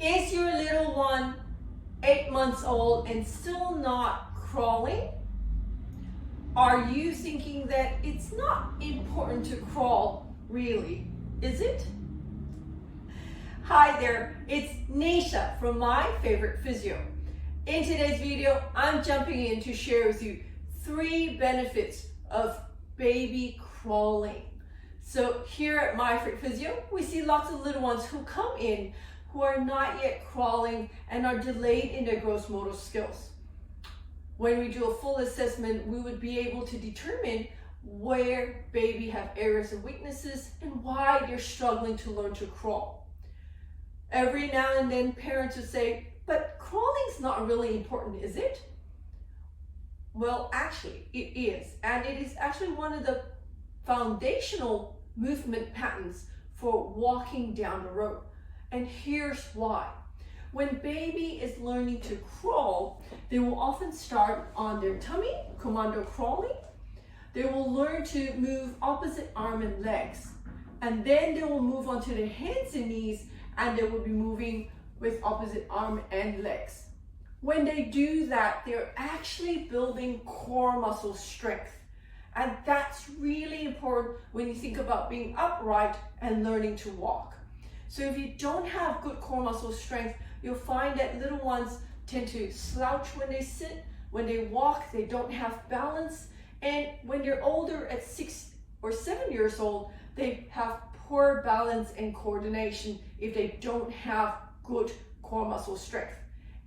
Is your little one 8 months old and still not crawling? Are you thinking that it's not important to crawl, really, is it? Hi there, it's Neesha from My Favourite Physio. In today's video, I'm jumping in to share with you 3 benefits of baby crawling. So here at My Favourite Physio, we see lots of little ones who come in who are not yet crawling and are delayed in their gross motor skills. When we do a full assessment, we would be able to determine where baby have areas of weaknesses and why they're struggling to learn to crawl. Every now and then parents would say, but crawling's not really important, is it? Well, actually it is, and it is actually one of the foundational movement patterns for walking down the road. And here's why. When baby is learning to crawl, they will often start on their tummy, commando crawling. They will learn to move opposite arm and legs. And then they will move on to their hands and knees, and they will be moving with opposite arm and legs. When they do that, they're actually building core muscle strength. And that's really important when you think about being upright and learning to walk. So if you don't have good core muscle strength, you'll find that little ones tend to slouch when they sit. When they walk, they don't have balance. And when they're older, at 6 or 7 years old, they have poor balance and coordination if they don't have good core muscle strength.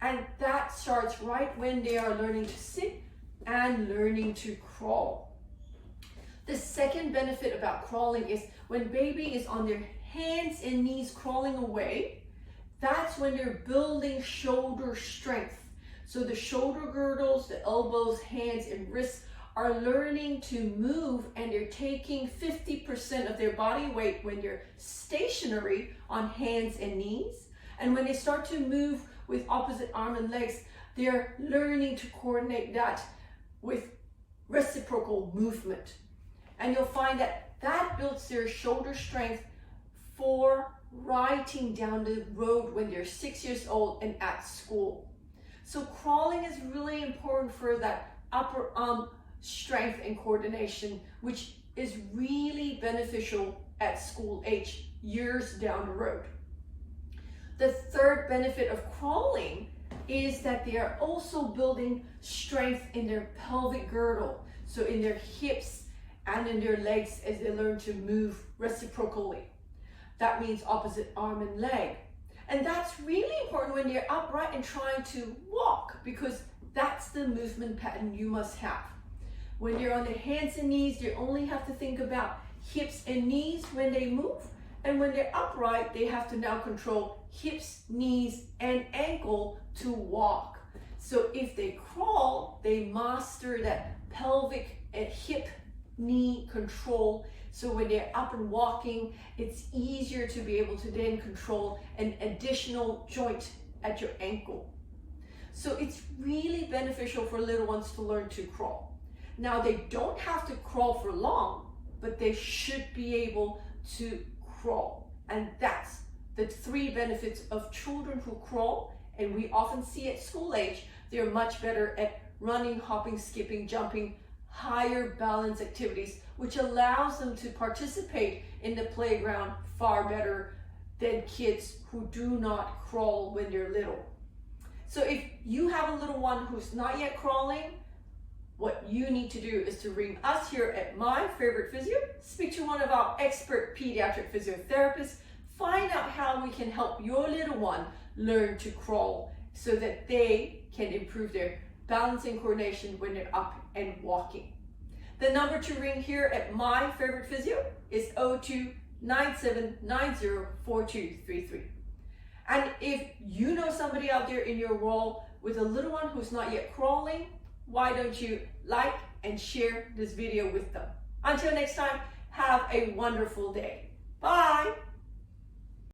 And that starts right when they are learning to sit and learning to crawl. The second benefit about crawling is when baby is on their hands and knees crawling away, that's when they're building shoulder strength. So the shoulder girdles, the elbows, hands, and wrists are learning to move, and they're taking 50% of their body weight when they're stationary on hands and knees. And when they start to move with opposite arm and legs, they're learning to coordinate that with reciprocal movement. And you'll find that that builds their shoulder strength for riding down the road when they're 6 years old and at school. So crawling is really important for that upper arm strength and coordination, which is really beneficial at school age, years down the road. The third benefit of crawling is that they are also building strength in their pelvic girdle, so in their hips and in their legs as they learn to move reciprocally. That means opposite arm and leg. And that's really important when you're upright and trying to walk, because that's the movement pattern you must have. When you're on the hands and knees, you only have to think about hips and knees when they move. And when they're upright, they have to now control hips, knees, and ankle to walk. So if they crawl, they master that pelvic and hip knee control. So when they're up and walking, it's easier to be able to then control an additional joint at your ankle. So it's really beneficial for little ones to learn to crawl. Now, they don't have to crawl for long, but they should be able to crawl. And that's the 3 benefits of children who crawl. And we often see at school age, they're much better at running, hopping, skipping, jumping, higher balance activities, which allows them to participate in the playground far better than kids who do not crawl when they're little. So if you have a little one who's not yet crawling, what you need to do is to ring us here at My Favourite Physio, speak to one of our expert pediatric physiotherapists, find out how we can help your little one learn to crawl so that they can improve their balance and coordination when they're up and walking. The number to ring here at My Favourite Physio is 02-9790-4233. And if you know somebody out there in your role with a little one who's not yet crawling, why don't you like and share this video with them? Until next time, have a wonderful day. Bye.